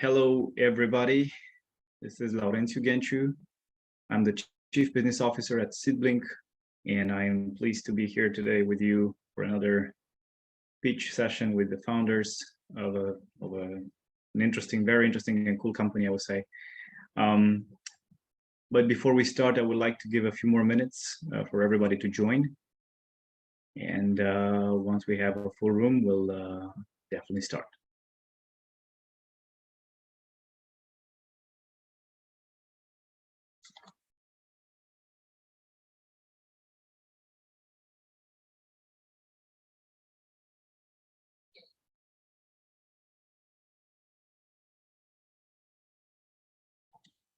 Hello, everybody. This is Laurențiu Genchu. I'm the Chief Business Officer at SeedBlink, and I am pleased to be here today with you for another pitch session with the founders of an interesting, very interesting and cool company, I would say. But before we start, I would like to give a few more minutes for everybody to join. And once we have a full room, we'll definitely start.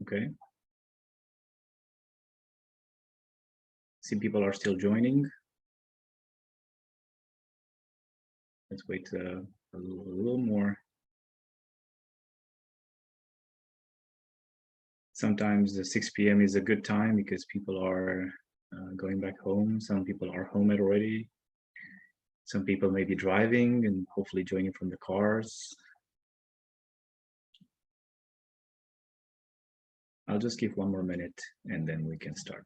Okay. See, people are still joining. Let's wait a little more. Sometimes the 6 p.m. is a good time because people are going back home. Some people are home already. Some people may be driving and hopefully joining from the cars. I'll just give one more minute and then we can start.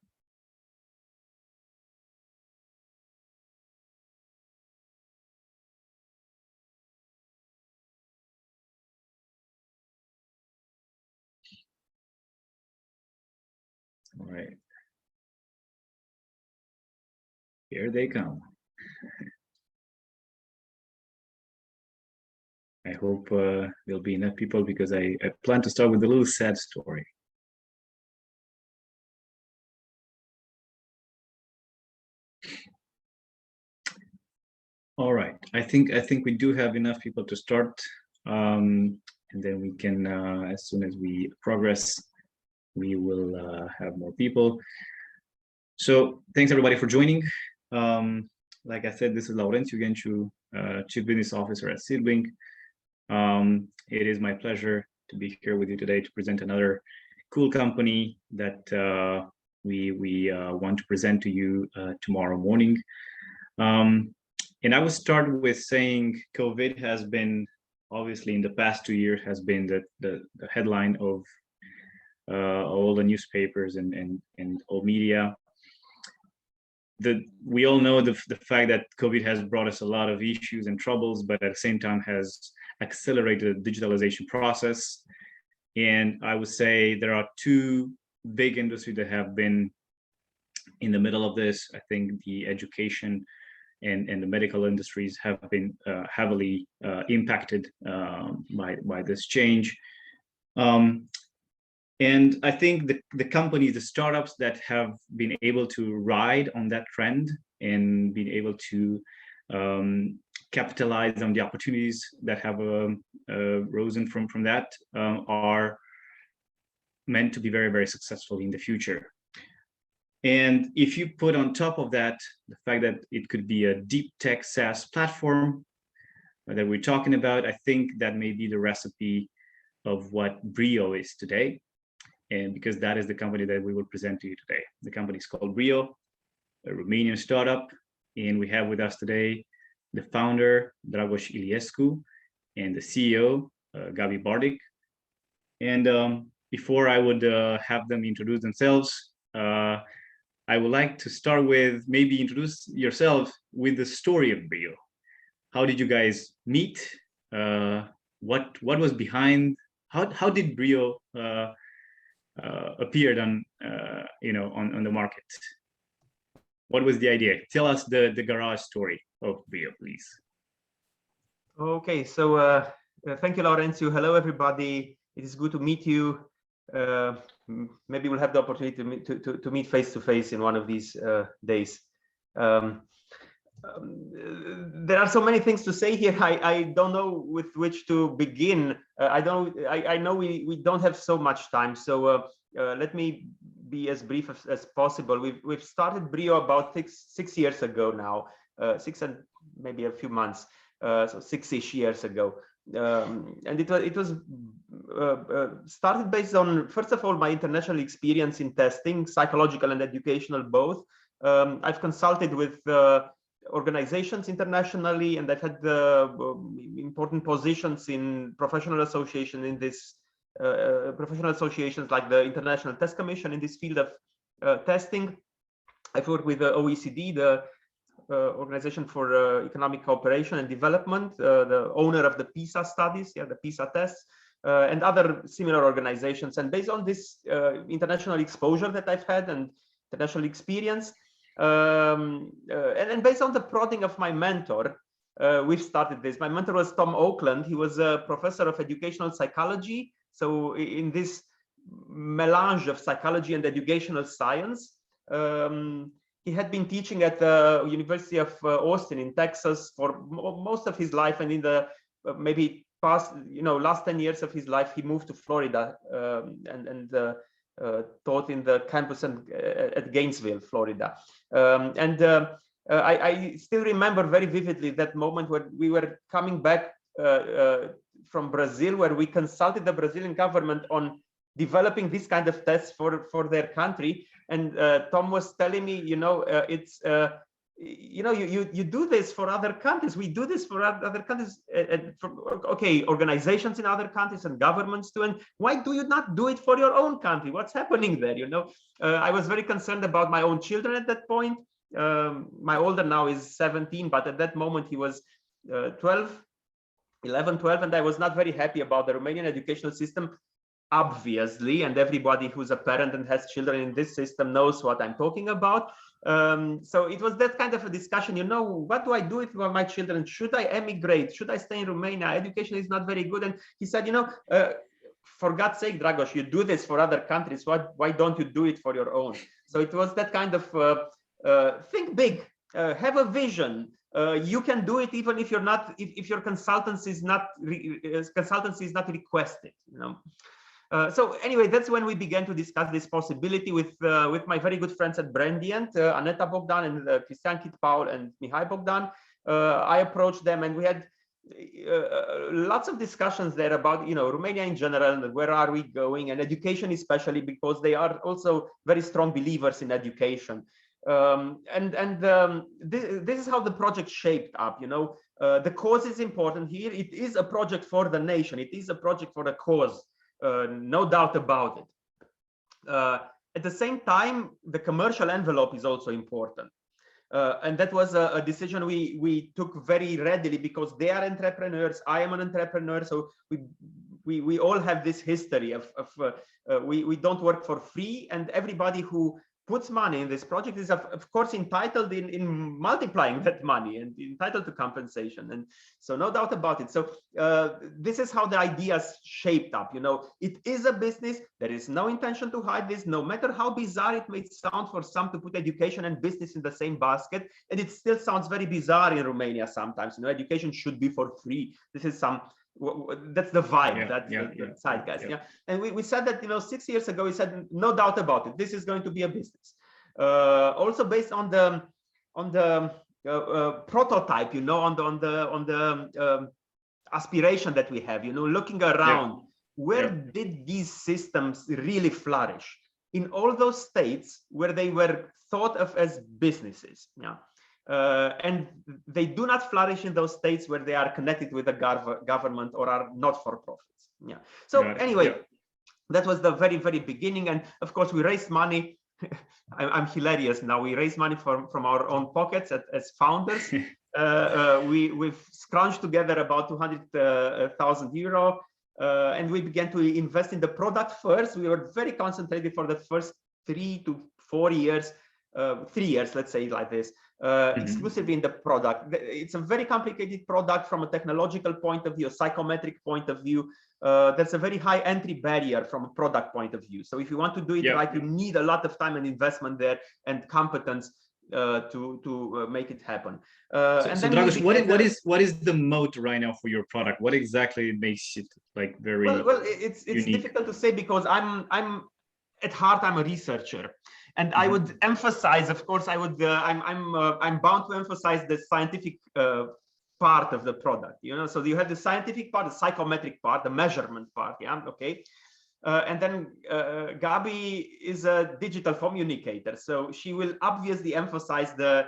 All right. Here they come. I hope there'll be enough people because I plan to start with a little sad story. All right, I think we do have enough people to start, and then we can, as soon as we progress, we will have more people. So thanks everybody for joining. Like I said, this is Laurențiu Genchu, Chief Business Officer at SeedBlink. It is my pleasure to be here with you today to present another cool company that we want to present to you tomorrow morning. And I will start with saying COVID has been, obviously in the past 2 years, has been the headline of all the newspapers and all media. We all know the fact that COVID has brought us a lot of issues and troubles, but at the same time has accelerated the digitalization process. And I would say there are two big industries that have been in the middle of this. I think the education and the medical industries have been heavily impacted by this change. And I think the companies, the startups that have been able to ride on that trend and been able to capitalize on the opportunities that have risen from that are meant to be very, very successful in the future. And if you put on top of that the fact that it could be a deep tech SaaS platform that we're talking about, I think that may be the recipe of what BRIO is today. And because that is the company that we will present to you today. The company is called BRIO, a Romanian startup. And we have with us today the founder, Dragos Iliescu, and the CEO, Gabi Bartic. And before I would have them introduce themselves, I would like to start with maybe introduce yourself with the story of BRIO. How did you guys meet? What was behind? How did BRIO appeared on on the market? What was the idea? Tell us the garage story of BRIO, please. Okay, so thank you, Laurențiu. Hello, everybody. It is good to meet you. Maybe we'll have the opportunity to meet face to face in one of these days. There are so many things to say here. I don't know with which to begin. I know we don't have so much time, so let me be as brief as possible. We've started BRIO about six years ago now, 6 and maybe a few months, so 6-ish years ago. And it was started based on, first of all, my international experience in testing, psychological and educational both. I've consulted with organizations internationally, and I've had important positions in professional association in this professional associations like the International Test Commission in this field of testing. I've worked with the OECD, the Organization for Economic Cooperation and Development, the owner of the PISA studies, the PISA tests, and other similar organizations. And based on this international exposure that I've had and international experience, and based on the prodding of my mentor, we've started this. My mentor was Tom Oakland. He was a professor of educational psychology. So in this melange of psychology and educational science, he had been teaching at the University of Austin in Texas for most of his life, and in the maybe past, last 10 years of his life, he moved to Florida and taught in the campus at Gainesville, Florida. I still remember very vividly that moment when we were coming back from Brazil, where we consulted the Brazilian government on developing this kind of tests for their country. And Tom was telling me, it's you do this for other countries. We do this for other countries, organizations in other countries and governments too. And why do you not do it for your own country? What's happening there? I was very concerned about my own children at that point. My older now is 17, but at that moment he was 11, 12, and I was not very happy about the Romanian educational system, obviously, and everybody who's a parent and has children in this system knows what I'm talking about. So it was that kind of a discussion, what do I do with my children? Should I emigrate? Should I stay in Romania? Education is not very good. And he said, for God's sake, Dragos, you do this for other countries. Why don't you do it for your own? So it was that kind of think big, have a vision. You can do it even if you're not, if your consultancy is not requested. So anyway, that's when we began to discuss this possibility with my very good friends at Brandiant, Aneta Bogdan and Cristian Kit-Paul and Mihai Bogdan. I approached them, and we had lots of discussions there about Romania in general, and where are we going, and education especially, because they are also very strong believers in education. This is how the project shaped up. The cause is important here. It is a project for the nation. It is a project for the cause. No doubt about it. At the same time, the commercial envelope is also important. And that was a decision we took very readily, because they are entrepreneurs. I am an entrepreneur. So we all have this history of we don't work for free, and everybody who puts money in this project is of course entitled in multiplying that money and entitled to compensation, and so no doubt about it. So this is how the ideas shaped up. It is a business. There is no intention to hide this, no matter how bizarre it may sound for some to put education and business in the same basket, and it still sounds very bizarre in Romania sometimes. education should be for free. This is that's the vibe, the zeitgeist. And we said that 6 years ago, we said no doubt about it, this is going to be a business, also based on the prototype, on the aspiration that we have, looking around, where did these systems really flourish? In all those states where they were thought of as businesses. And they do not flourish in those states where they are connected with the government or are not for profits. So anyway, that was the very, very beginning. And of course, we raised money. I'm hilarious now. We raised money from our own pockets as founders. We've scrunched together about 200,000 euro, and we began to invest in the product first. We were very concentrated for the first 3 to 4 years, 3 years, let's say it like this. Exclusively in the product. It's a very complicated product from a technological point of view, a psychometric point of view. That's a very high entry barrier from a product point of view. So if you want to do it right, you need a lot of time and investment there and competence to make it happen. So Dragos, what is the moat right now for your product? What exactly makes it like very well it's difficult to say, because I'm at heart, I'm a researcher. And I would emphasize, of course, I'm bound to emphasize the scientific part of the product. So you have the scientific part, the psychometric part, the measurement part. And then Gabi is a digital communicator, so she will obviously emphasize the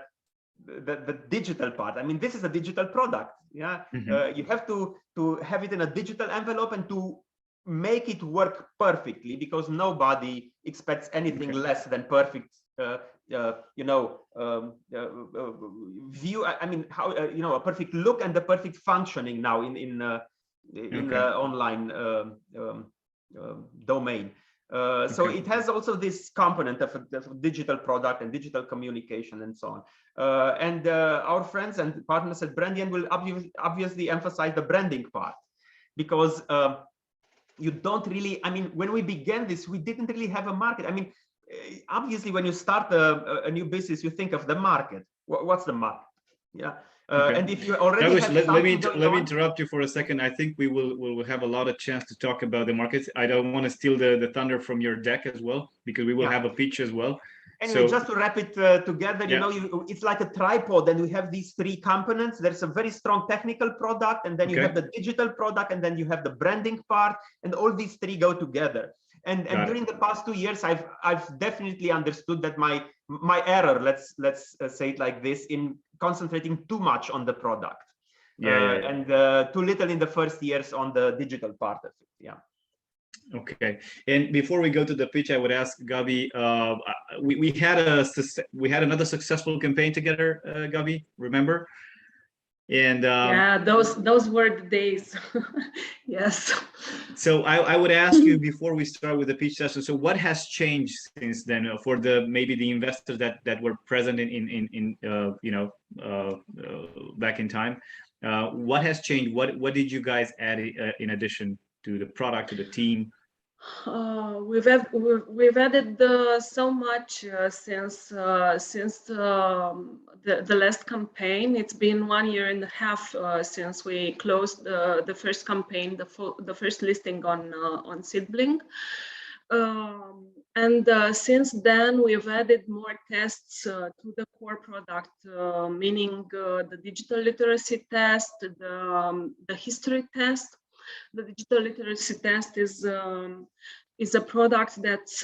the digital part. I mean, this is a digital product. Yeah, you have to have it in a digital envelope and to make it work perfectly, because nobody expects anything less than perfect. View. I mean, how a perfect look and the perfect functioning now in the online domain. So it has also this component of a digital product and digital communication and so on. And our friends and partners at Brandian will obviously emphasize the branding part, because you don't really, I mean, when we began this, we didn't really have a market. I mean, obviously, when you start a new business, you think of the market. What's the market? Yeah. And if you already Dragos, have let me interrupt you for a second. I think we will have a lot of chance to talk about the markets. I don't want to steal the thunder from your deck as well, because we will have a pitch as well. Anyway, just to wrap it together, it's like a tripod, and we have these three components. There's a very strong technical product, and then you have the digital product, and then you have the branding part, and all these three go together. And during the past 2 years, I've definitely understood that my error, let's say it like this, in concentrating too much on the product, and too little in the first years on the digital part of it. Yeah. Okay, and before we go to the pitch, I would ask Gabi. We had another successful campaign together, Gabi. Remember? And yeah, those were the days. Yes. So I would ask you, before we start with the pitch session, so what has changed since then for maybe the investors that were present in back in time? What has changed? What did you guys add in addition to the product, to the team? We've added so much since the last campaign. It's been 1.5 years since we closed the first campaign, the first listing on SeedBlink. And since then, we've added more tests to the core product, meaning the digital literacy test, the history test. The digital literacy test is a product that's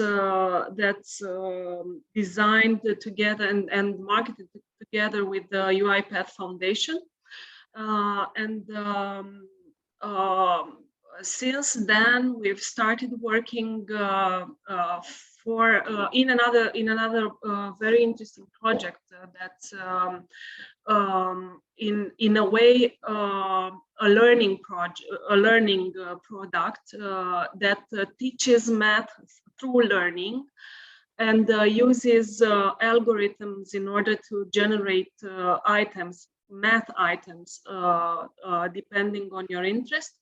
designed together and marketed together with the UiPath Foundation. Since then, we've started working in another very interesting project that's in a way a learning product that teaches math through learning and uses algorithms in order to generate math items depending on your interest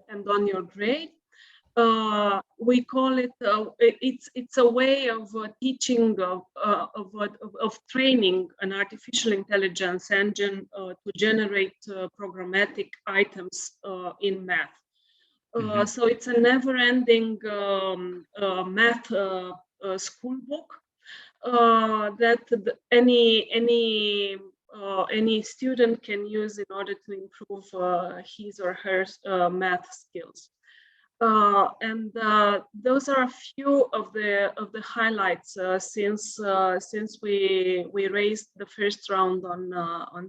and on your grade. We call it it's a way of teaching of training an artificial intelligence engine to generate programmatic items in math. So it's a never-ending math school book that any student can use in order to improve his or her math skills. Those are a few of the highlights since we raised the first round on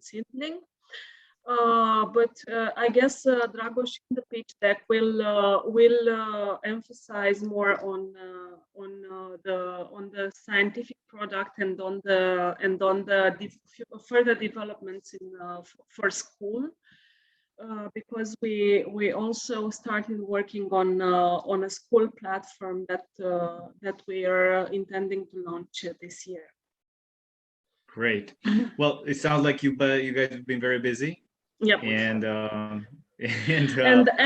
SeedBlink. But I guess Dragos in the pitch deck will emphasize more on the scientific product and on the further developments for school. Because we also started working on a school platform that we are intending to launch this year. Great. Well, it sounds like you guys have been very busy. Yep. And I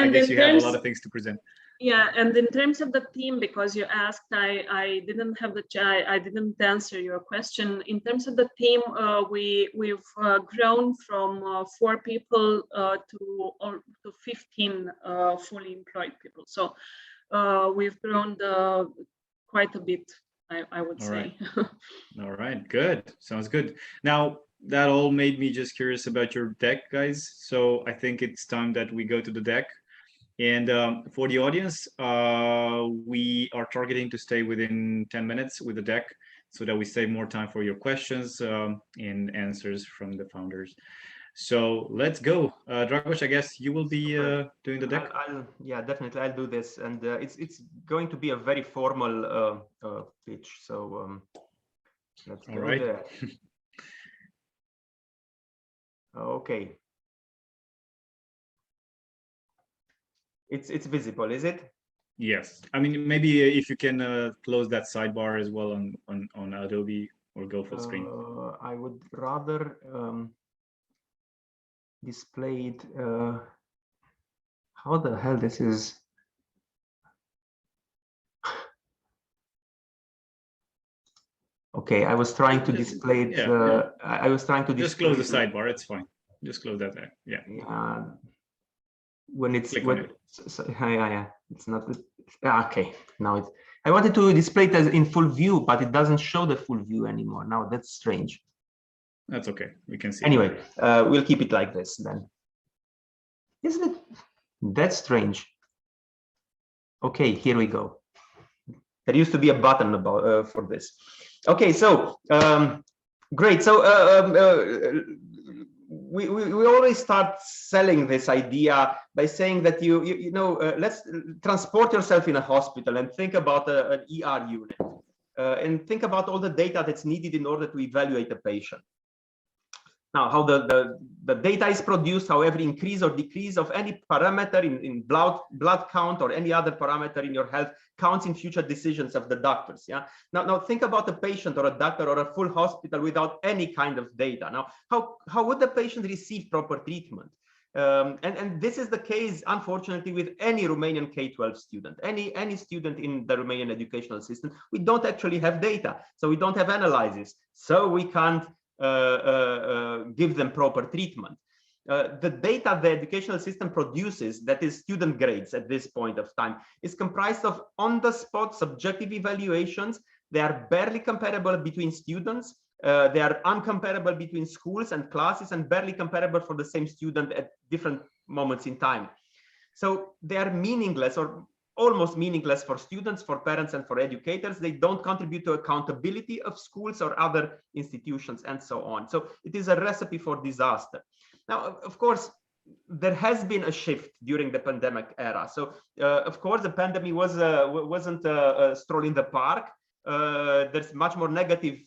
guess you have a lot of things to present. Yeah, and in terms of the team, because you asked, I didn't answer your question. In terms of the team, we've grown from 4 people to 15 fully employed people. So we've grown quite a bit, I would say. All right, good. Sounds good. Now, that all made me just curious about your deck, guys. So I think it's time that we go to the deck. And for the audience, we are targeting to stay within 10 minutes with the deck. so that we save more time for your questions and answers from the founders. So let's go. Dragos, I guess you will be doing the deck. Yeah, definitely, I'll do this, and it's going to be a very formal pitch. So let's go there. Okay. It's visible, is it? Yes. I mean, maybe if you can close that sidebar as well on Adobe, or go full screen. I would rather display it. How the hell this is? Okay, I was trying to display it. I was trying to just close the sidebar. It's fine. Just close that there. Yeah. When it's yeah, it's not. Okay, now it's. I wanted to display it as in full view, but it doesn't show the full view anymore. Now that's strange. That's okay. We can see. Anyway, we'll keep it like this then. Isn't it? That's strange. Okay, here we go. There used to be a button about for this. Okay, so great. So we always start selling this idea by saying that you know, let's transport yourself in a hospital and think about an ER unit and think about all the data that's needed in order to evaluate a patient. Now, how the data is produced, how every increase or decrease of any parameter in blood count or any other parameter in your health counts in future decisions of the doctors. Yeah. Now think about a patient or a doctor or a full hospital without any kind of data. Now, how would the patient receive proper treatment? And this is the case, unfortunately, with any Romanian K-12 student, any student in the Romanian educational system. We don't actually have data, so we don't have analysis, so we can't give them proper treatment. The data the educational system produces, that is student grades at this point of time, is comprised of on-the-spot subjective evaluations. They are barely comparable between students. They are uncomparable between schools and classes, and barely comparable for the same student at different moments in time. So they are meaningless or almost meaningless for students, for parents, and for educators. They don't contribute to accountability of schools or other institutions, and so on. So it is a recipe for disaster. Now, of course, there has been a shift during the pandemic era. So, of course, the pandemic wasn't a stroll in the park. There's much more negative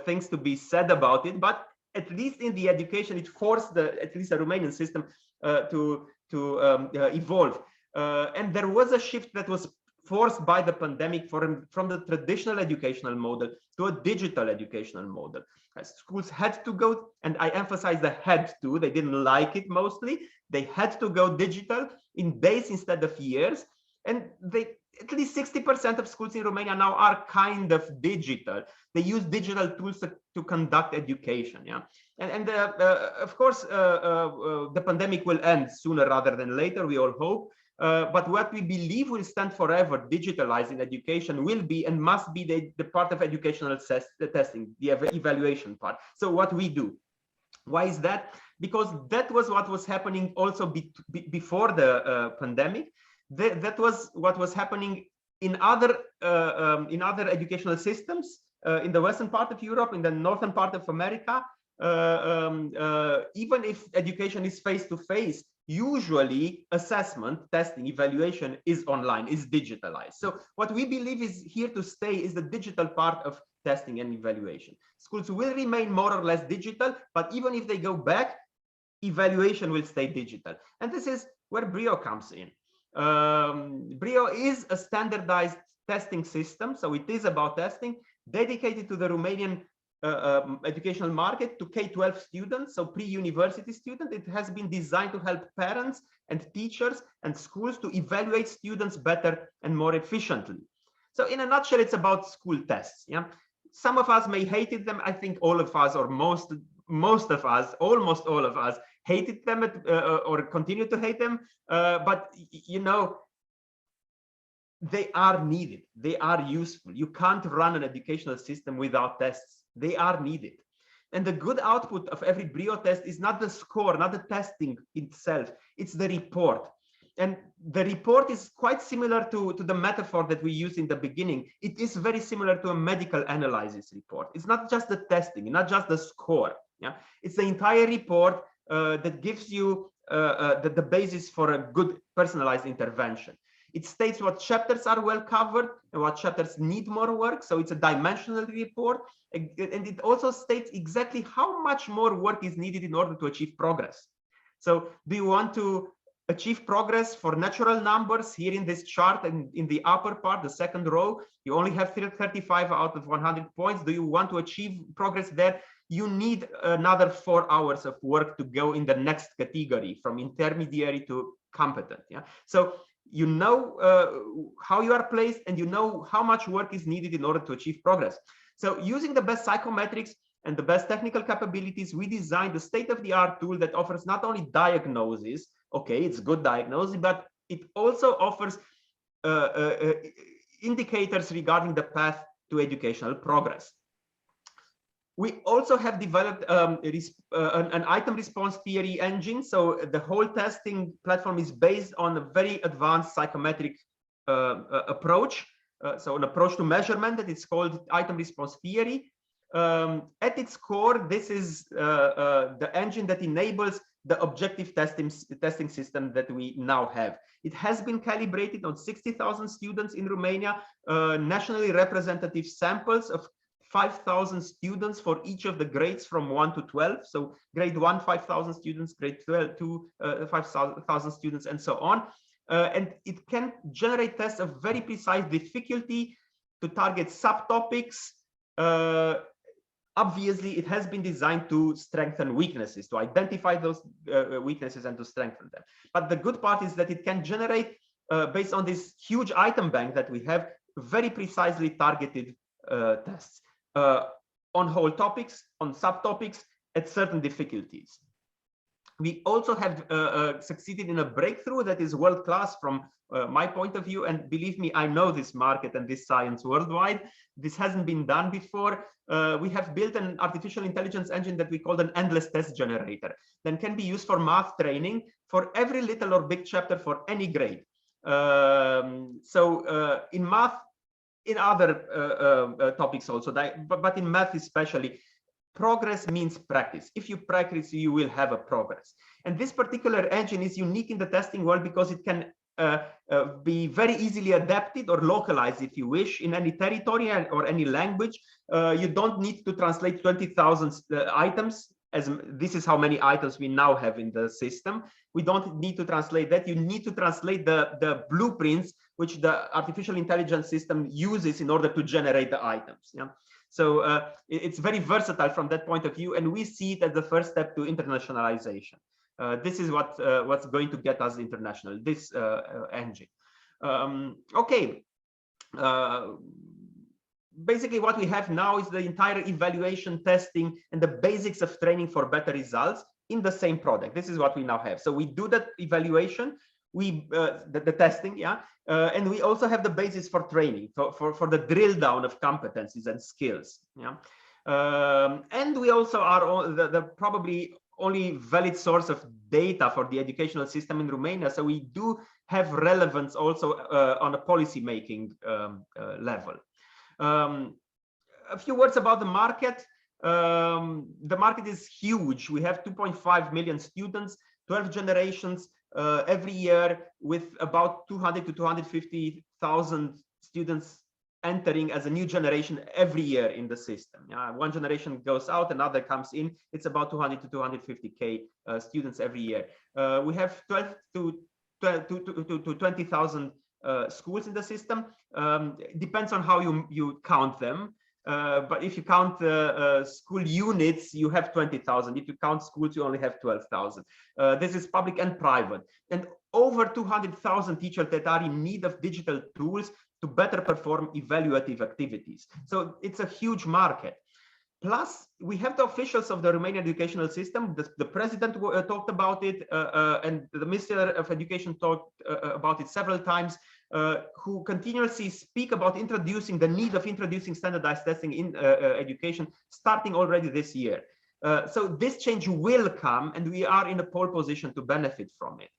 things to be said about it, but at least in the education, it forced at least the Romanian system to evolve. And there was a shift that was forced by the pandemic from the traditional educational model to a digital educational model. Schools had to go, and I emphasize the had to, they didn't like it mostly, they had to go digital in days instead of years. And at least 60% of schools in Romania now are kind of digital. They use digital tools to conduct education. Yeah, and of course, the pandemic will end sooner rather than later, we all hope. But what we believe will stand forever, digitalizing education, will be and must be the part of educational testing, the evaluation part. So what we do. Why is that? Because that was what was happening also before the pandemic. That was what was happening in other educational systems in the western part of Europe, in the northern part of America. Even if education is face-to-face, usually assessment, testing, evaluation is online, is digitalized. So what we believe is here to stay is the digital part of testing and evaluation. Schools will remain more or less digital, but even if they go back, evaluation will stay digital. And this is where BRIO comes in. BRIO is a standardized testing system, so it is about testing, dedicated to the Romanian educational market, to K-12 students, so pre-university students. It has been designed to help parents and teachers and schools to evaluate students better and more efficiently. So in a nutshell, it's about school tests. Yeah, some of us may hated them. I think all of us, or most of us, almost all of us, hated them or continue to hate them. But you know, they are needed. They are useful. You can't run an educational system without tests. They are needed. And the good output of every BRIO test is not the score, not the testing itself. It's the report. And the report is quite similar to the metaphor that we used in the beginning. It is very similar to a medical analysis report. It's not just the testing, not just the score. Yeah, it's the entire report that gives you the basis for a good personalized intervention. It states what chapters are well covered and what chapters need more work. So it's a dimensional report. And it also states exactly how much more work is needed in order to achieve progress. So do you want to achieve progress for natural numbers? Here in this chart and in the upper part, the second row, you only have 35 out of 100 points. Do you want to achieve progress there? You need another 4 hours of work to go in the next category, from intermediary to competent. Yeah, so you know how you are placed, and you know how much work is needed in order to achieve progress. So using the best psychometrics and the best technical capabilities, we designed a state-of-the-art tool that offers not only diagnosis, okay, it's good diagnosis, but it also offers indicators regarding the path to educational progress. We also have developed an item response theory engine. So the whole testing platform is based on a very advanced psychometric approach. So an approach to measurement that is called item response theory. At its core, this is the engine that enables the objective testing system that we now have. It has been calibrated on 60,000 students in Romania, nationally representative samples of 5,000 students for each of the grades from 1 to 12. So grade 1, 5,000 students, grade 12, 2, 5,000 students, and so on. And it can generate tests of very precise difficulty to target subtopics. Obviously, it has been designed to strengthen weaknesses, to identify those weaknesses and to strengthen them. But the good part is that it can generate, based on this huge item bank that we have, very precisely targeted tests on whole topics, on subtopics, at certain difficulties. We also have succeeded in a breakthrough that is world-class from my point of view, and believe me, I know this market and this science worldwide. This hasn't been done before. We have built an artificial intelligence engine that we call an endless test generator that can be used for math training for every little or big chapter for any grade. In math, in other topics also, but in math especially, progress means practice. If you practice, you will have a progress. And this particular engine is unique in the testing world because it can be very easily adapted or localized, if you wish, in any territory or any language. You don't need to translate 20,000 items, as this is how many items we now have in the system. We don't need to translate that. You need to translate the blueprints which the artificial intelligence system uses in order to generate the items. Yeah. So it's very versatile from that point of view, and we see it as the first step to internationalization. This is what's going to get us international, this engine. Okay. Basically, what we have now is the entire evaluation, testing, and the basics of training for better results in the same product. This is what we now have. So we do that evaluation, the testing, yeah, and we also have the basis for training, for the drill down of competencies and skills, yeah. And we also are the probably only valid source of data for the educational system in Romania. So we do have relevance also on a policy making level. A few words about the market. The market is huge. We have 2.5 million students, 12 generations every year, with about 200 to 250,000 students entering as a new generation every year in the system. One generation goes out, another comes in. It's about 200 to 250K students every year. We have 12 to 20,000 schools in the system. Depends on how you count them. But if you count school units, you have 20,000. If you count schools, you only have 12,000. This is public and private. And over 200,000 teachers that are in need of digital tools to better perform evaluative activities. So it's a huge market. Plus, we have the officials of the Romanian educational system. The president talked about it, and the Minister of Education talked about it several times, who continuously speak about the need of introducing standardized testing in education, starting already this year. So this change will come, and we are in a pole position to benefit from it.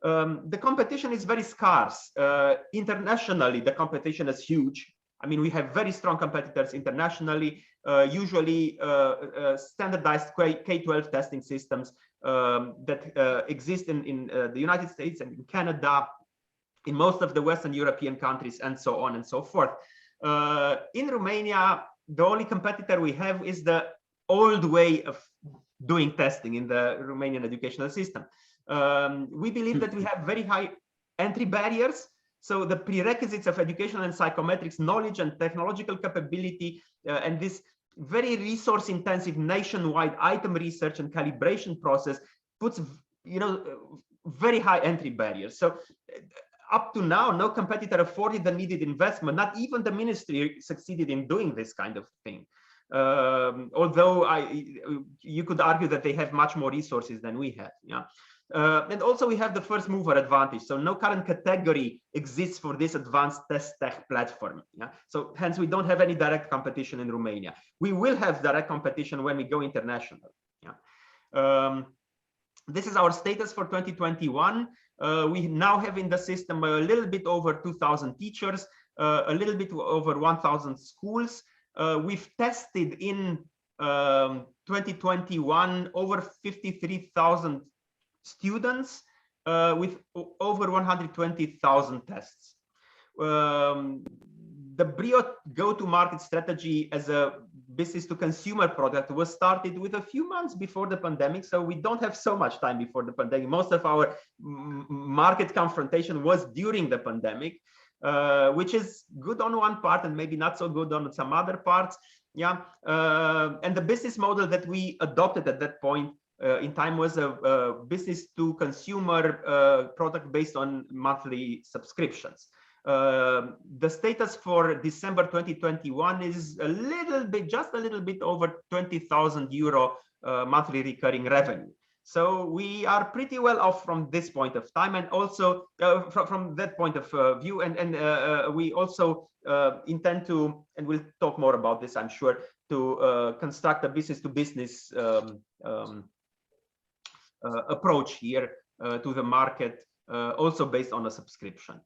The competition is very scarce. Internationally, the competition is huge. I mean, we have very strong competitors internationally, usually standardized K-12 testing systems that exist in the United States and in Canada, in most of the Western European countries, and so on and so forth. In Romania, the only competitor we have is the old way of doing testing in the Romanian educational system. We believe that we have very high entry barriers. So the prerequisites of educational and psychometrics knowledge and technological capability and this very resource intensive nationwide item research and calibration process puts, you know, very high entry barriers. So up to now, no competitor afforded the needed investment. Not even the ministry succeeded in doing this kind of thing. Although you could argue that they have much more resources than we have. Yeah. And also we have the first mover advantage. So no current category exists for this advanced test tech platform. Yeah. So hence we don't have any direct competition in Romania. We will have direct competition when we go international. Yeah. This is our status for 2021. We now have in the system a little bit over 2,000 teachers, a little bit over 1,000 schools. We've tested in 2021 over 53,000 students with over 120,000 tests. The BRIO go-to-market strategy as a business-to-consumer product was started with a few months before the pandemic, so we don't have so much time before the pandemic. Most of our market confrontation was during the pandemic, which is good on one part and maybe not so good on some other parts. Yeah, and the business model that we adopted at that point in time was a business-to-consumer product based on monthly subscriptions. The status for December 2021 is a little bit, just a little bit over 20,000 euro monthly recurring revenue. So we are pretty well off from this point of time, and also from that point of view. And we also intend to, and we'll talk more about this, I'm sure, to construct a business-to-business approach here to the market, also based on a subscription.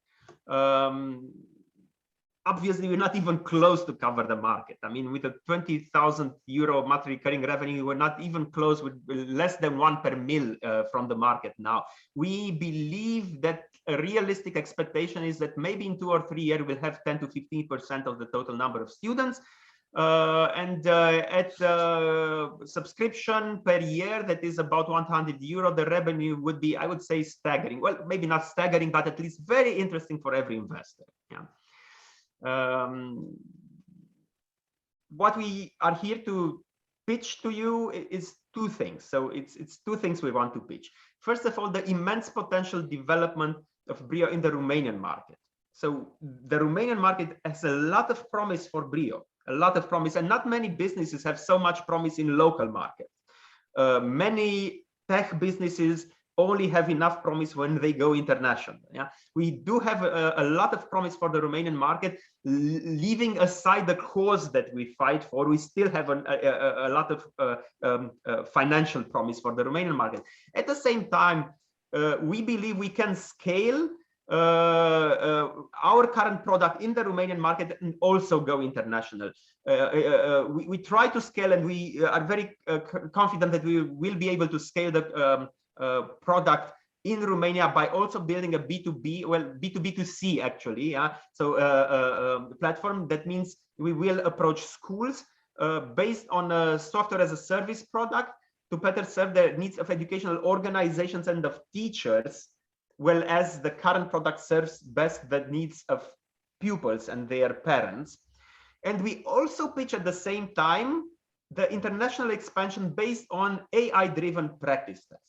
Obviously, we're not even close to cover the market. I mean, with a 20,000 euro monthly recurring revenue, we're not even close, with less than 1 per mil from the market now. We believe that a realistic expectation is that maybe in 2 or 3 years, we'll have 10 to 15% of the total number of students. And at subscription per year, that is about 100 euro, the revenue would be, I would say, staggering. Well, maybe not staggering, but at least very interesting for every investor. Yeah. What we are here to pitch to you is 2 things. So it's 2 things we want to pitch. First of all, the immense potential development of BRIO in the Romanian market. So the Romanian market has a lot of promise for BRIO. A lot of promise, and not many businesses have so much promise in local markets. Many tech businesses only have enough promise when they go international. Yeah, we do have a lot of promise for the Romanian market. Leaving aside the cause that we fight for, we still have a lot of financial promise for the Romanian market. At the same time, we believe we can scale our current product in the Romanian market and also go international. We try to scale, and we are very confident that we will be able to scale the product in Romania by also building a B2B, well, B2B2C actually. Yeah? So the platform, that means we will approach schools based on a software as a service product to better serve the needs of educational organizations and of teachers, well as the current product serves best the needs of pupils and their parents. And we also pitch at the same time the international expansion based on AI-driven practice tests.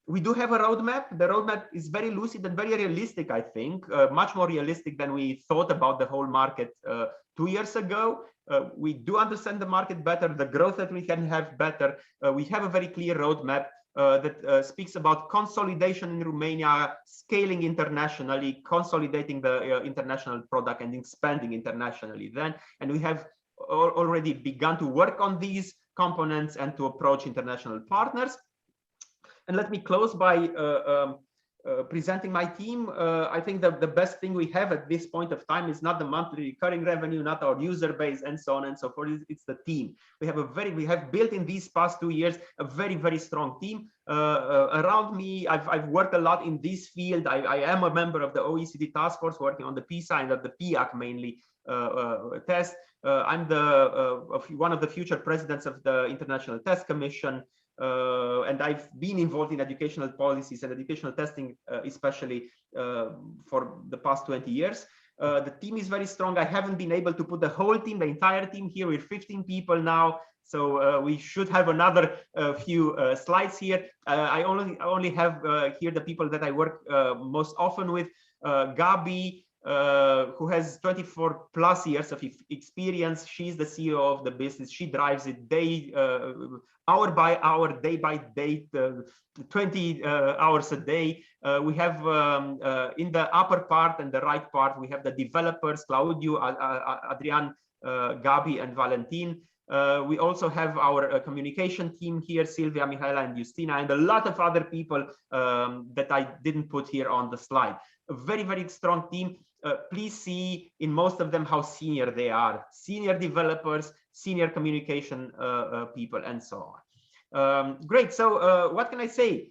We do have a roadmap. The roadmap is very lucid and very realistic, I think, much more realistic than we thought about the whole market 2 years ago. We do understand the market better, the growth that we can have better. We have a very clear roadmap that speaks about consolidation in Romania, scaling internationally, consolidating the international product and expanding internationally then. And we have already begun to work on these components and to approach international partners. And let me close by presenting my team. I think that the best thing we have at this point of time is not the monthly recurring revenue, not our user base, and so on and so forth. It's the team. We have built in these past 2 years a very strong team around me. I've worked a lot in this field. I am a member of the OECD task force working on the PISA and of the PIAC mainly test. I'm one of the future presidents of the International Test Commission. And I've been involved in educational policies and educational testing, especially for the past 20 years. The team is very strong. I haven't been able to put the whole team, the entire team here. We're 15 people now, so we should have another few slides here. I only have here the people that I work most often with. Gabi, who has 24+ years of experience. She's the CEO of the business. She drives it hour by hour, day by day, 20 hours a day. We have in the upper part and the right part, we have the developers, Claudiu, Adrian, Gabi, and Valentin. We also have our communication team here, Silvia, Mihaela, and Justina, and a lot of other people that I didn't put here on the slide. A very strong team. Please see in most of them how senior they are. Senior developers, senior communication people, and so on. Great. So what can I say?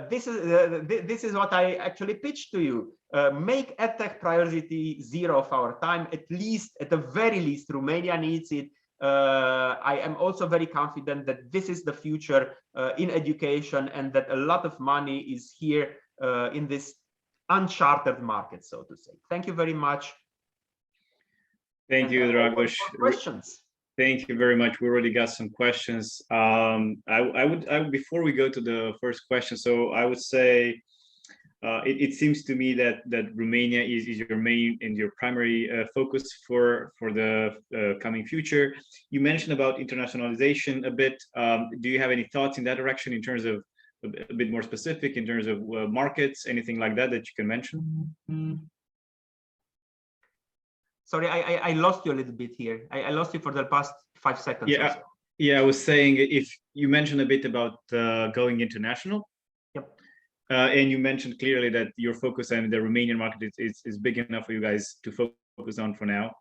This is what I actually pitched to you. Make EdTech priority 0 of our time. At the very least, Romania needs it. I am also very confident that this is the future in education, and that a lot of money is here in this uncharted market, so to say. Thank you very much. Thank you, Dragos. Questions? Thank you very much. We already got some questions. I would before we go to the first question, so I would say it seems to me that Romania is your main and your primary focus for the coming future. You mentioned about internationalization a bit. Do you have any thoughts in that direction in terms of a bit more specific in terms of markets, anything like that you can mention? Sorry, I lost you a little bit here. I lost you for the past 5 seconds. Yeah, yeah. I was saying if you mentioned a bit about going international. Yep. And you mentioned clearly that your focus on the Romanian market is big enough for you guys to focus on for now.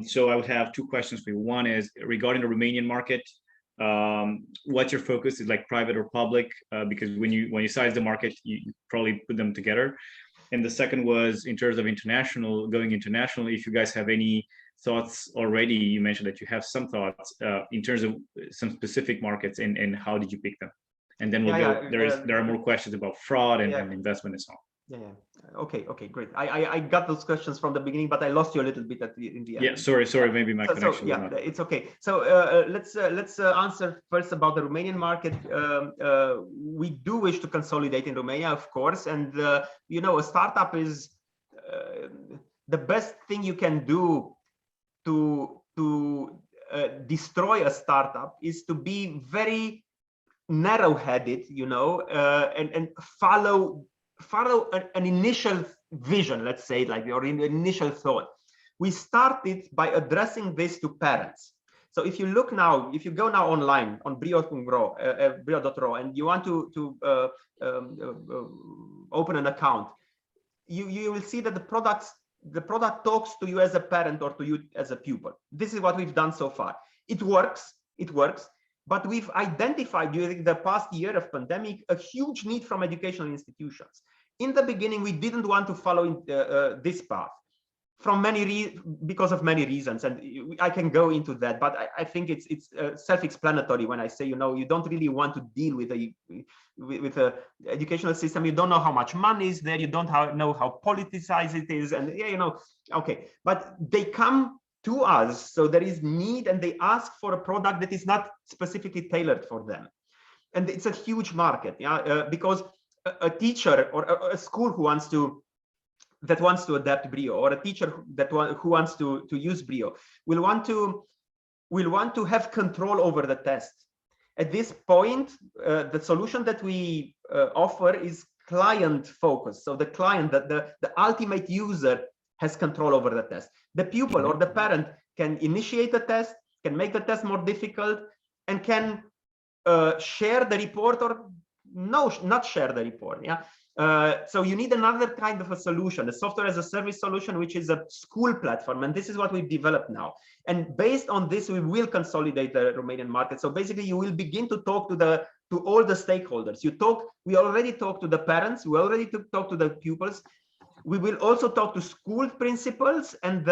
So I would have 2 questions for you. One is regarding the Romanian market. What's your focus? Is like private or public? Because when you size the market, you probably put them together. And the second was in terms of going international, if you guys have any thoughts already. You mentioned that you have some thoughts in terms of some specific markets and how did you pick them? And then we'll go. There are more questions about fraud and investment and so on. Yeah. Okay, great. I got those questions from the beginning, but I lost you a little bit in the end. Yeah, sorry, maybe my connection. So, yeah, it's okay. So let's answer first about the Romanian market. We do wish to consolidate in Romania, of course, and you know, a startup is the best thing you can do to destroy a startup is to be very narrow-headed, you know, and follow an initial vision, let's say, like, or in the initial thought. We started by addressing this to parents. So if you look now, if you go now online on BRIO.ro, and you want to open an account, you will see that the product talks to you as a parent or to you as a pupil. This is what we've done so far. It works. But we've identified during the past year of pandemic a huge need from educational institutions. In the beginning, we didn't want to follow this path because of many reasons, and I can go into that. But I think it's self-explanatory when I say, you know, you don't really want to deal with a educational system. You don't know how much money is there. You don't know how politicized it is, and yeah, you know, okay. But they come to us, so there is need, and they ask for a product that is not specifically tailored for them, and it's a huge market, because a teacher or a school who wants to adapt BRIO, or a teacher who wants to use BRIO will want to have control over the test. At this point, the solution that we offer is client focused, so the client, the ultimate user, has control over the test. The pupil or the parent can initiate the test, can make the test more difficult, and can share the report or not share the report. Yeah. So you need another kind of a solution, a software as a service solution, which is a school platform. And this is what we've developed now. And based on this, we will consolidate the Romanian market. So basically, you will begin to talk to all the stakeholders. We already talk to the parents. We already talk to the pupils. We will also talk to school principals and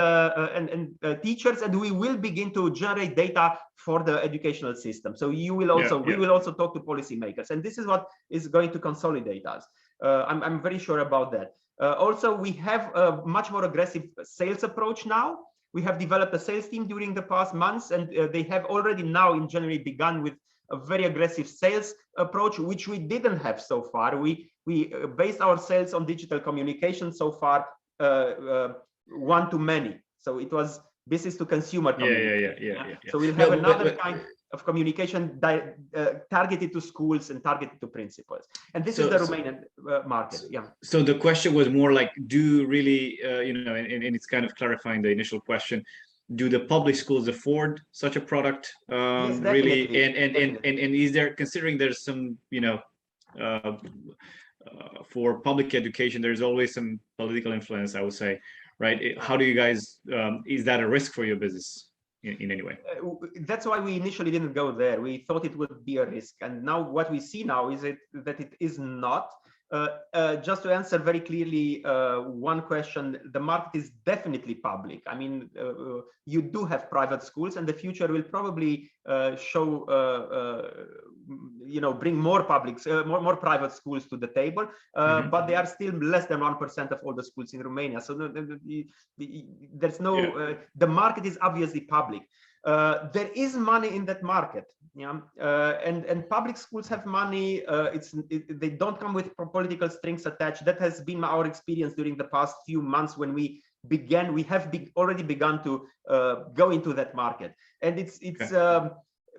teachers, and we will begin to generate data for the educational system. So you will also, we will also talk to policymakers, and this is what is going to consolidate us. I'm very sure about that. Also, we have a much more aggressive sales approach now. We have developed a sales team during the past months, and they have already now in January begun with a very aggressive sales approach, which we didn't have so far. We based our sales on digital communication so far, one to many. So it was business to consumer communication. So we'll have another kind of communication targeted to schools and targeted to principals. And this is the Romanian market. Yeah. So the question was more like, do really, and it's kind of clarifying the initial question. Do the public schools afford such a product? Yes, really, and is there, considering there's some, for public education, there's always some political influence, I would say, right? How do you guys, is that a risk for your business in any way? That's why we initially didn't go there. We thought it would be a risk. And now what we see now is that it is not. Just to answer very clearly one question, the market is definitely public. I mean, you do have private schools, and the future will probably bring more more private schools to the table, but they are still less than 1% of all the schools in Romania. So there's no, the market is obviously public. There is money in that market, and public schools have money. They don't come with political strings attached. That has been our experience during the past few months when we began. We have already begun to go into that market, and it's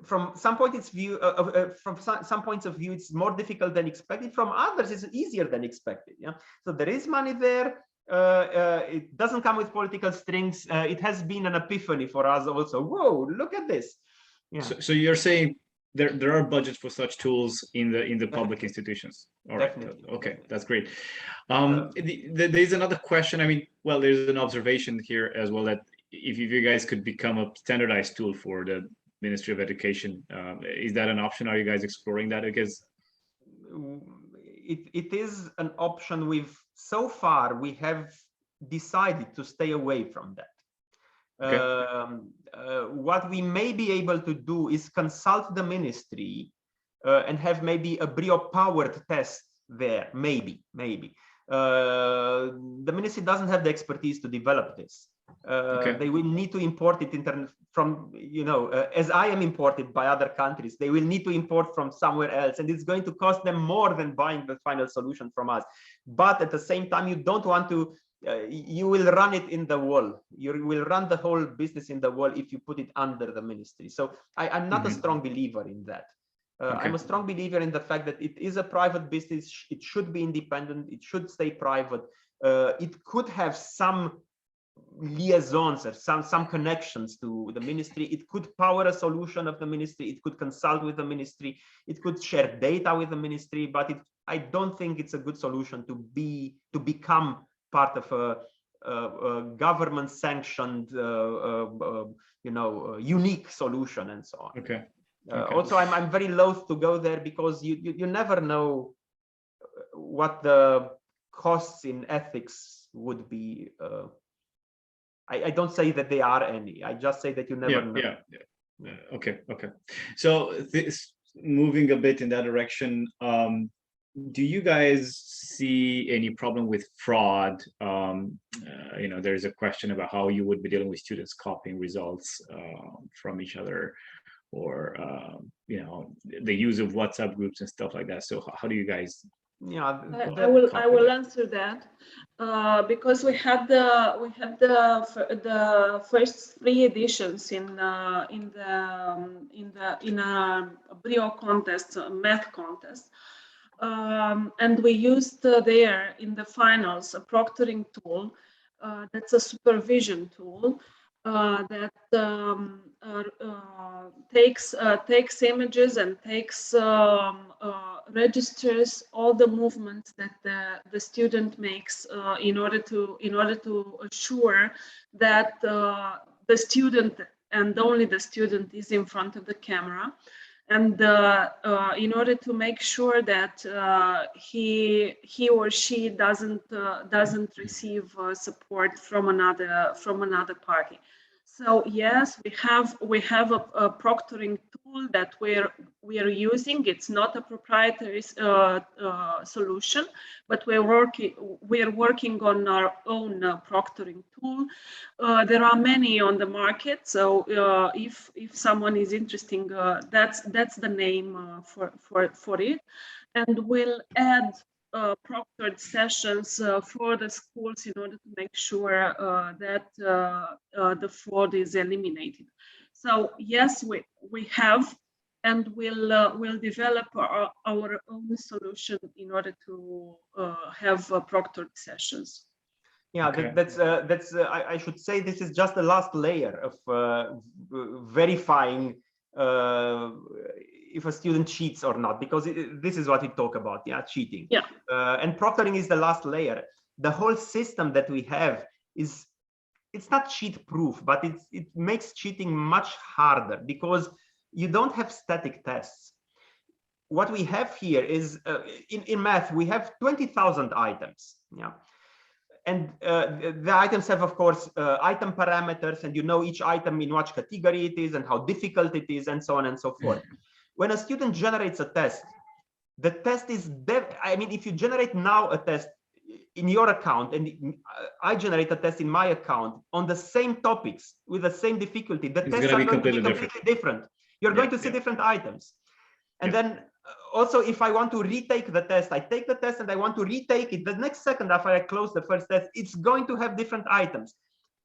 from some points of view, it's more difficult than expected. From others, it's easier than expected. So there is money there. It doesn't come with political strings. It has been an epiphany for us also. Whoa, look at this. So you're saying there are budgets for such tools in the public institutions. All right. Definitely. Okay, that's great. There's another question. I mean, well, there's an observation here as well that if you guys could become a standardized tool for the Ministry of Education, is that an option? Are you guys exploring that? Because it is an option. So far we have decided to stay away from that. What we may be able to do is consult the ministry and have maybe a BRIO powered test there. Maybe. The ministry doesn't have the expertise to develop this. They will need to import it from, as I am imported by other countries. They will need to import from somewhere else, and it's going to cost them more than buying the final solution from us. But at the same time, you don't want to, you will run it in the wall. You will run the whole business in the wall if you put it under the ministry. So I'm not a strong believer in that. I'm a strong believer in the fact that it is a private business. It should be independent. It should stay private. It could have some liaisons or some connections to the ministry. It could power a solution of the ministry. It could consult with the ministry. It could share data with the ministry. But I don't think it's a good solution to become part of a government sanctioned unique solution and so on. Also, I'm very loath to go there because you never know what the costs in ethics would be. I don't say that they are any. I just say that you never know. Okay. So moving a bit in that direction, do you guys see any problem with fraud? There's a question about how you would be dealing with students copying results from each other, or the use of WhatsApp groups and stuff like that. So how do you guys? I will answer that because we had the first 3 editions in a BRIO contest, a math contest, and we used there in the finals a proctoring tool. That's a supervision tool. that takes images and registers all the movements that the student makes in order to assure that the student and only the student is in front of the camera, and in order to make sure that he or she doesn't receive support from another party. So yes, we have a proctoring tool that we are using. It's not a proprietary solution, but we are working on our own proctoring tool. There are many on the market, so if someone is interested, that's the name for it, and we'll add proctored sessions for the schools in order to make sure that the fraud is eliminated. So yes, we have, and we'll develop our own solution in order to have proctored sessions. Yeah, Okay. I should say this is just the last layer of verifying if a student cheats or not, because this is what we talk about, yeah, cheating. Yeah. And proctoring is the last layer. The whole system that we have it's not cheat proof, but it makes cheating much harder because you don't have static tests. What we have here is in math, we have 20,000 items. Yeah. And the items have, of course, item parameters, and you know each item in what category it is and how difficult it is, and so on and so forth. When a student generates a test, the test is, I mean, if you generate now a test in your account, and I generate a test in my account on the same topics with the same difficulty, the tests are going to be completely different. You're going to see different items. And then also, if I want to retake the test, I take the test and I want to retake it. The next second after I close the first test, it's going to have different items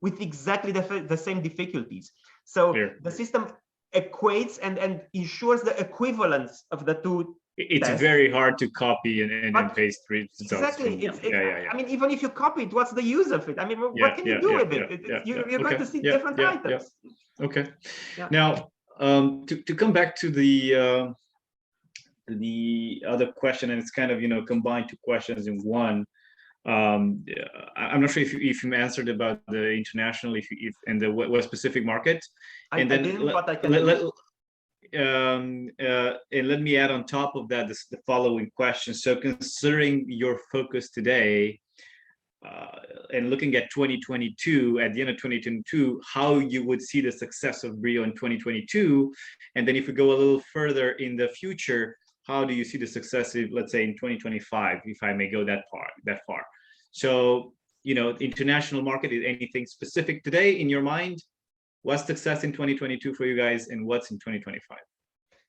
with exactly the same difficulties. So the system equates and ensures the equivalence of the two. It's very hard to copy and paste results. Exactly. I mean, even if you copy it, what's the use of it? I mean, what can you do with it? You're going to see different items. Okay. Now, to come back to the other question, and it's kind of combined two questions in one. I'm not sure if you answered about the international, if and the what specific market. And then and let me add on top of that the following question. So considering your focus today and looking at 2022, at the end of 2022, how you would see the success of BRIO in 2022, and then if we go a little further in the future, how do you see the success, let's say in 2025, if I may go that far? So, international market, is anything specific today in your mind? What's success in 2022 for you guys, and what's in 2025?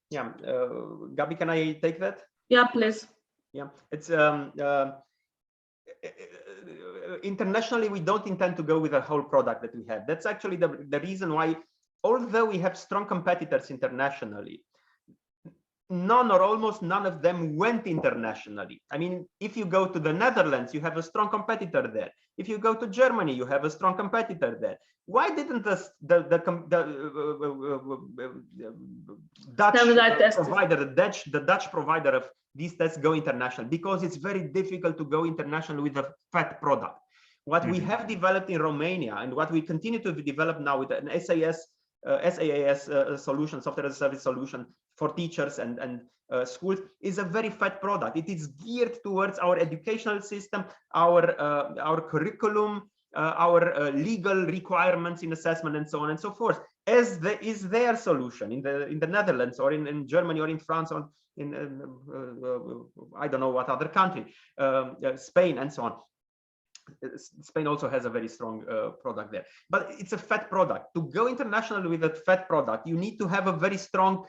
Yeah, Gabi, can I take that? Yeah, please. Yeah, it's internationally, we don't intend to go with a whole product that we have. That's actually the reason why, although we have strong competitors internationally, none or almost none of them went internationally. I mean, if you go to the Netherlands, you have a strong competitor there. If you go to Germany, you have a strong competitor there. Why didn't the Dutch provider, the Dutch provider of these tests go international? Because it's very difficult to go international with a fat product. What we have developed in Romania, and what we continue to develop now with an SaaS solution, software as a service solution for teachers and schools, is a very fat product. It is geared towards our educational system, our curriculum, our legal requirements in assessment, and so on and so forth, as is their solution in the Netherlands or in Germany or in France or in I don't know what other country, Spain and so on. Spain also has a very strong product there, but it's a fat product. To go international with a fat product, you need to have a very strong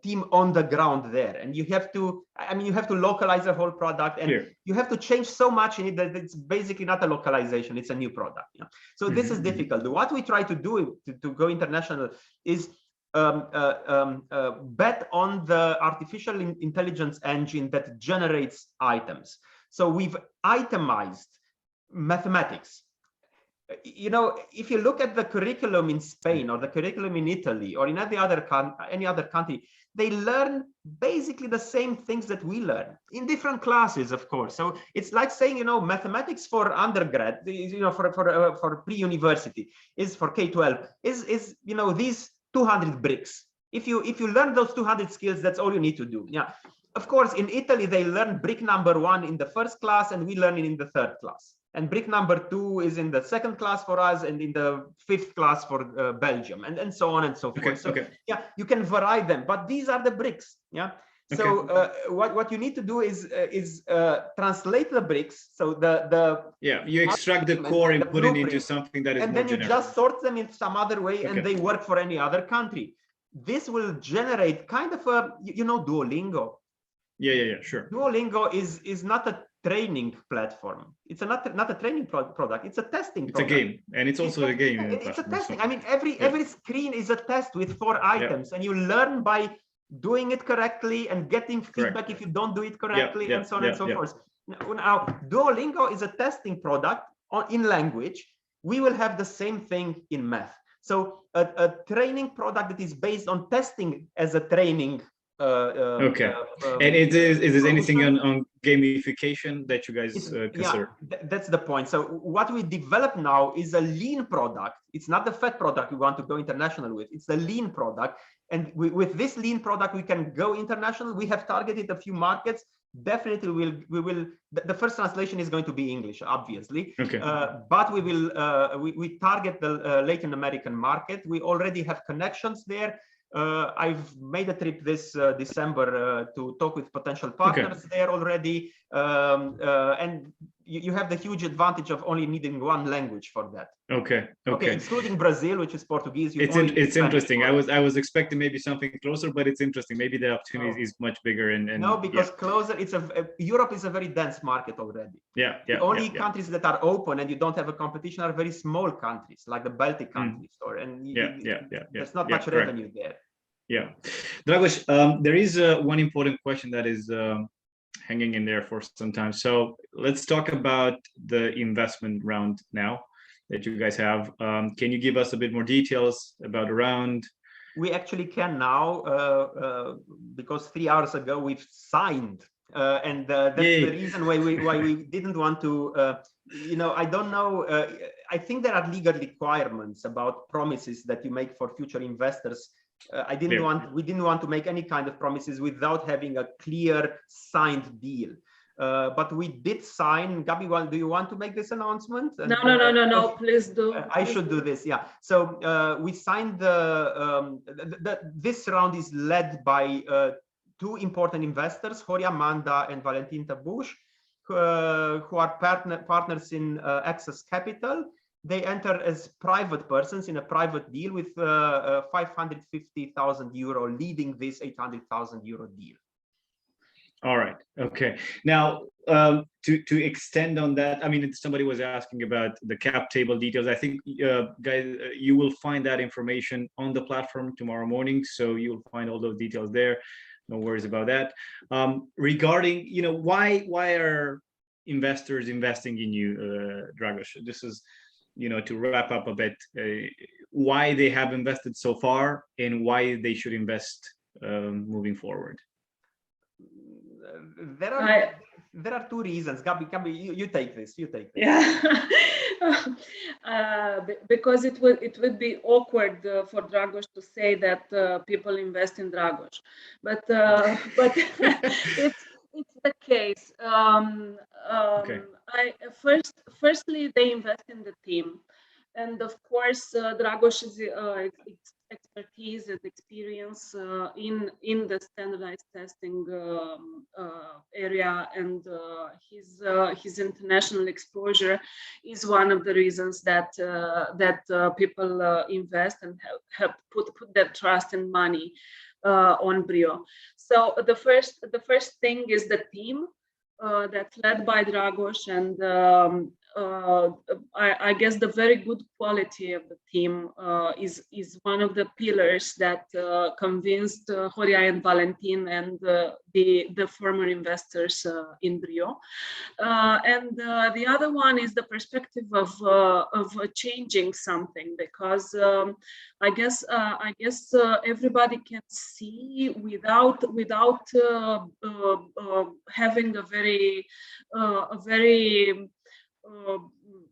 team on the ground there, and you have to, you have to localize the whole product, and you have to change so much in it that it's basically not a localization, it's a new product. So this is difficult. What we try to do to go international is bet on the artificial intelligence engine that generates items. So we've itemized mathematics, you know, if you look at the curriculum in Spain or the curriculum in Italy or in any other country, they learn basically the same things that we learn in different classes, of course. So it's like saying, you know, mathematics for undergrad, you know, for pre-university is for K-12 is you know, these 200 bricks. If you learn those 200 skills, that's all you need to do. Yeah. Of course, in Italy, they learn brick number 1 in the first class, and we learn it in the third class. And brick number 2 is in the second class for us, and in the 5th class for Belgium, and so on and so forth. Okay, so okay. yeah, you can vary them, but these are the bricks. Yeah. So what you need to do is translate the bricks. So you extract the core and put it into something that is and more then you generic. just sort them in some other way, and they work for any other country. This will generate kind of a, you know, Duolingo. Yeah, sure. Duolingo is not a training platform. It's not a training product. It's a testing product. It's a game, and it's also a game. It's a testing. I mean, every screen is a test with 4 items, and you learn by doing it correctly and getting feedback if you don't do it correctly, and so on and so forth. Now, Duolingo is a testing product in language. We will have the same thing in math. So a training product that is based on testing as a training. And is there anything on gamification that you guys consider? Yeah, that's the point. So what we develop now is a lean product. It's not the fat product we want to go international with. It's the lean product. And with this lean product, we can go international. We have targeted a few markets. Definitely we will the first translation is going to be English, obviously, but we will we target the Latin American market. We already have connections there. I've made a trip this December to talk with potential partners there already, and you have the huge advantage of only needing one language for that. Okay, excluding Brazil, which is Portuguese. It's interesting. I was expecting maybe something closer, but it's interesting. Maybe the opportunity is much bigger. And no, because closer, it's Europe is a very dense market already. The only countries that are open and you don't have a competition are very small countries like the Baltic countries, there's not much revenue there. Dragos, there is one important question that is hanging in there for some time. So let's talk about the investment round now that you guys have. Can you give us a bit more details about the round? We actually can now, because 3 hours ago we've signed, and that's the reason why we didn't want to. You know, I don't know. I think there are legal requirements about promises that you make for future investors. We didn't want to make any kind of promises without having a clear signed deal. But we did sign. Gabi, do you want to make this announcement? No, please do. I should do this, yeah. So we signed this round is led by 2 important investors, Jorge Amanda and Valentin Tabush, who are partners in Access Capital. They enter as private persons in a private deal with 550,000 euro, leading this 800,000 euro deal. All right. Okay. Now, to extend on that, I mean, somebody was asking about the cap table details. I think, guys, you will find that information on the platform tomorrow morning. So you'll find all those details there. No worries about that. Regarding, you know, why are investors investing in you, Dragos? This is, you know, to wrap up a bit, why they have invested so far and why they should invest moving forward. There are 2 reasons. Gabi, you take this. Yeah, because it would be awkward for Dragos to say that people invest in Dragos, but it's the case. Firstly, they invest in the team, and of course, Dragos' expertise and experience in the standardized testing area, and his international exposure is one of the reasons that people invest and have put their trust and money on BRIO. So the first thing is the team that's led by Dragos, and I guess the very good quality of the team is one of the pillars that convinced Horia and Valentin and the former investors in BRIO. And the other one is the perspective of changing something, because I guess everybody can see without having a very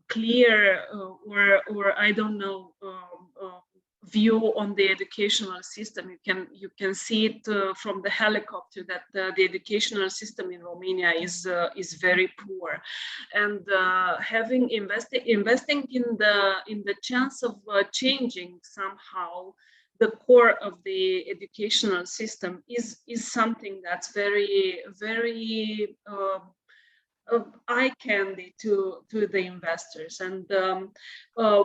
clear or I don't know view on the educational system. You can see it from the helicopter that the educational system in Romania is very poor, and having investing in the chance of changing somehow the core of the educational system is something that's very eye candy to the investors. And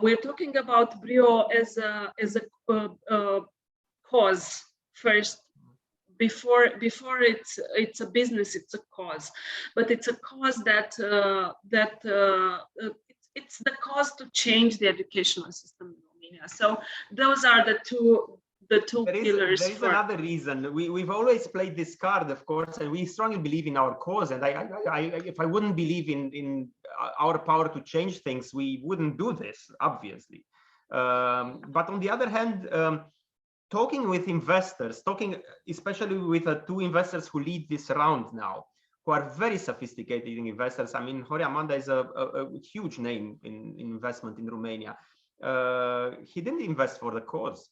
we're talking about BRIO as a cause first. Before it's a business, it's a cause, but it's a cause that it's the cause to change the educational system in Romania. So those are the two pillars. There is another reason. We've always played this card, of course, and we strongly believe in our cause. And if I wouldn't believe in our power to change things, we wouldn't do this, obviously. But on the other hand, talking with investors, especially with the two investors who lead this round now, who are very sophisticated investors. I mean, Horia Manda is a huge name in investment in Romania. He didn't invest for the cause.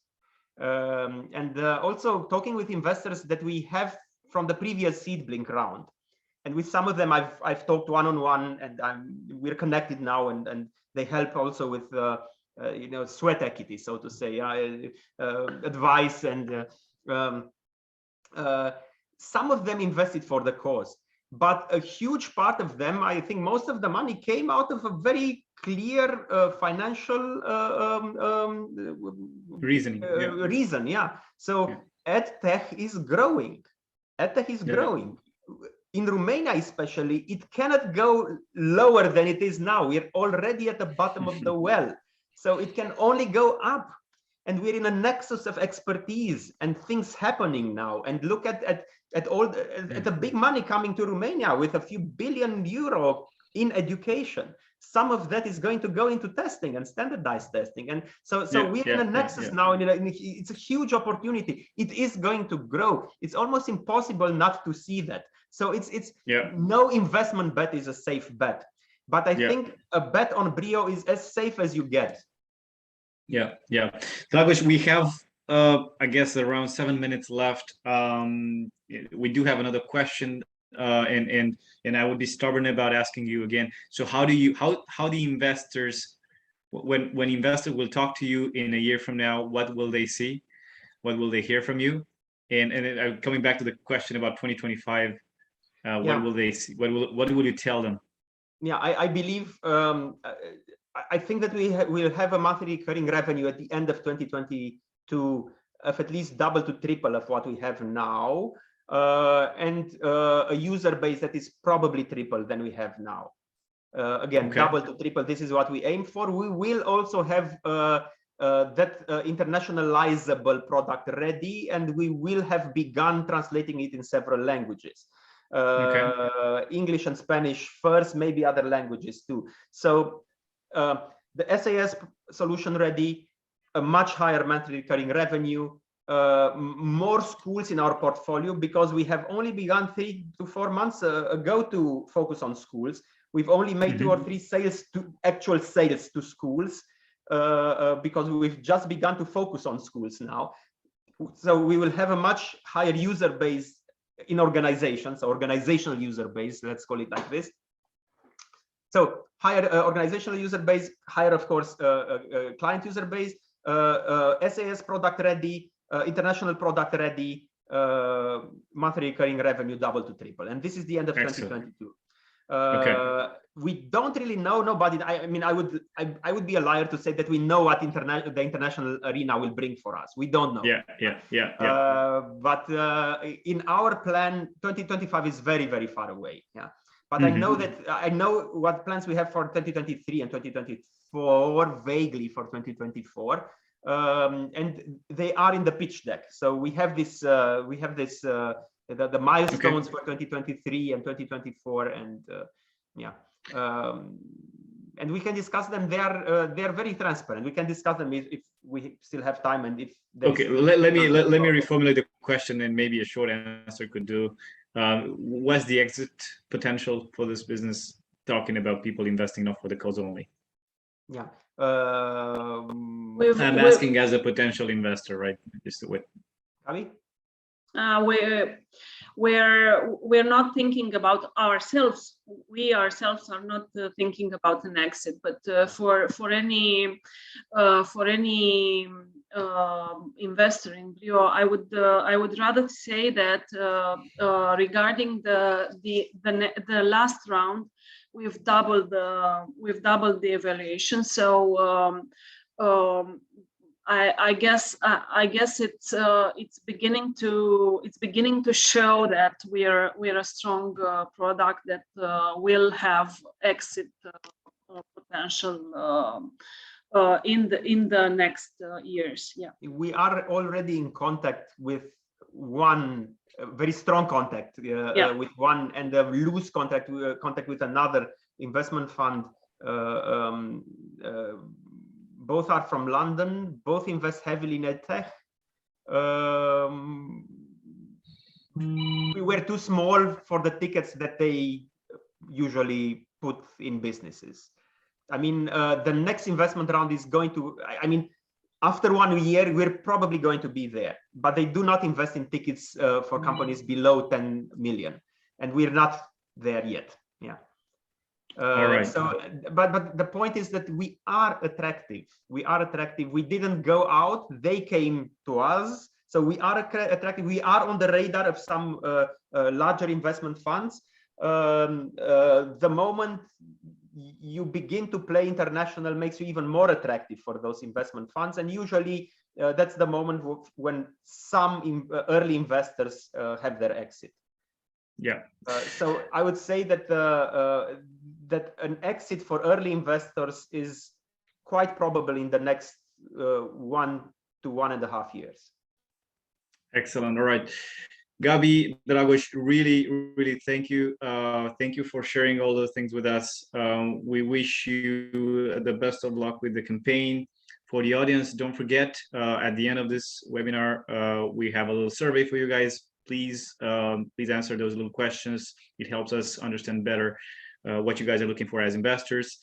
And also talking with investors that we have from the previous SeedBlink round, and with some of them I've talked one-on-one, and we're connected now, and they help also with sweat equity, so to say, advice, and some of them invested for the cause, but a huge part of them, I think most of the money, came out of a very clear financial reasoning. Reason, yeah. So EdTech is growing. EdTech is growing. In Romania, especially, it cannot go lower than it is now. We're already at the bottom of the well, so it can only go up. And we're in a nexus of expertise and things happening now. And look at the big money coming to Romania with a few billion euro in education. Some of that is going to go into testing and standardized testing. And so we're in a nexus now, and it's a huge opportunity. It is going to grow. It's almost impossible not to see that. So it's no investment bet is a safe bet. But I think a bet on BRIO is as safe as you get. Yeah. Dragos, we have I guess around 7 minutes left. We do have another question, and I would be stubborn about asking you again. So how the investors, when investors will talk to you in a year from now, what will they see? What will they hear from you? And coming back to the question about 2025, what will they see? What will you tell them? Yeah, I believe I think that we'll have a monthly recurring revenue at the end of 2022 of at least double to triple of what we have now, and a user base that is probably triple than we have now. Again, double to triple, this is what we aim for. We will also have that internationalizable product ready, and we will have begun translating it in several languages. English and Spanish first, maybe other languages too. So the SAS solution ready, a much higher monthly recurring revenue, more schools in our portfolio, because we have only begun 3 to 4 months ago to focus on schools. We've only made 2 or 3 actual sales to schools, because we've just begun to focus on schools now. So we will have a much higher user base in organizations, organizational user base, let's call it like this. So higher organizational user base, higher, of course, client user base, SAS product ready, international product ready, monthly recurring revenue double to triple. And this is the end of 2022. We don't really know. Nobody. I mean, I would be a liar to say that we know what the international arena will bring for us. We don't know. But in our plan, 2025 is very, very far away. Yeah. But I know what plans we have for 2023 and 2024, vaguely for 2024, and they are in the pitch deck. So we have this the milestones for 2023 and 2024, and and we can discuss them. They are very transparent. We can discuss them if we still have time, and if let me reformulate the question, and maybe a short answer could do. What's the exit potential for this business? Talking about people investing not for the cause only. Yeah. I'm asking as a potential investor, right? Just with Gabi? We're not thinking about ourselves. We ourselves are not thinking about an exit, but for any investor in BRIO, I would rather say that regarding the last round, we've doubled the evaluation. So I guess it's beginning to show that we're a strong product that will have exit potential in the next years. Yeah, we are already in contact with one, very strong contact with one, and a loose contact with another investment fund. Both are from London. Both invest heavily in edtech. We were too small for the tickets that they usually put in businesses. I mean, the next investment round is going to, I mean, after 1 year, we're probably going to be there, but they do not invest in tickets for companies below 10 million. And we're not there yet. Yeah. All right. So, but the point is that we are attractive. We are attractive. We didn't go out. They came to us. So we are attractive. We are on the radar of some larger investment funds. The moment you begin to play international makes you even more attractive for those investment funds. And usually that's the moment when some early investors have their exit. Yeah. So I would say that that an exit for early investors is quite probable in the next 1 to 1.5 years. Excellent. All right. Gabi, Dragos, really thank you. Thank you for sharing all those things with us. We wish you the best of luck with the campaign. For the audience, don't forget, at the end of this webinar, we have a little survey for you guys. Please answer those little questions. It helps us understand better what you guys are looking for as investors.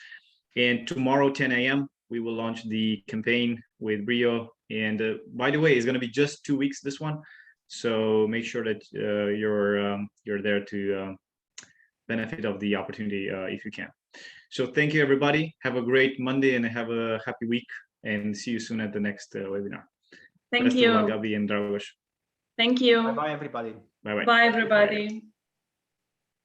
And tomorrow, 10 a.m., we will launch the campaign with BRIO. And by the way, it's going to be just 2 weeks, this one. So make sure that you're there to benefit of the opportunity if you can. So thank you, everybody. Have a great Monday and have a happy week. And see you soon at the next webinar. Thank you, Gabi and Dragos. Thank you. Bye, everybody. Bye. Bye, everybody.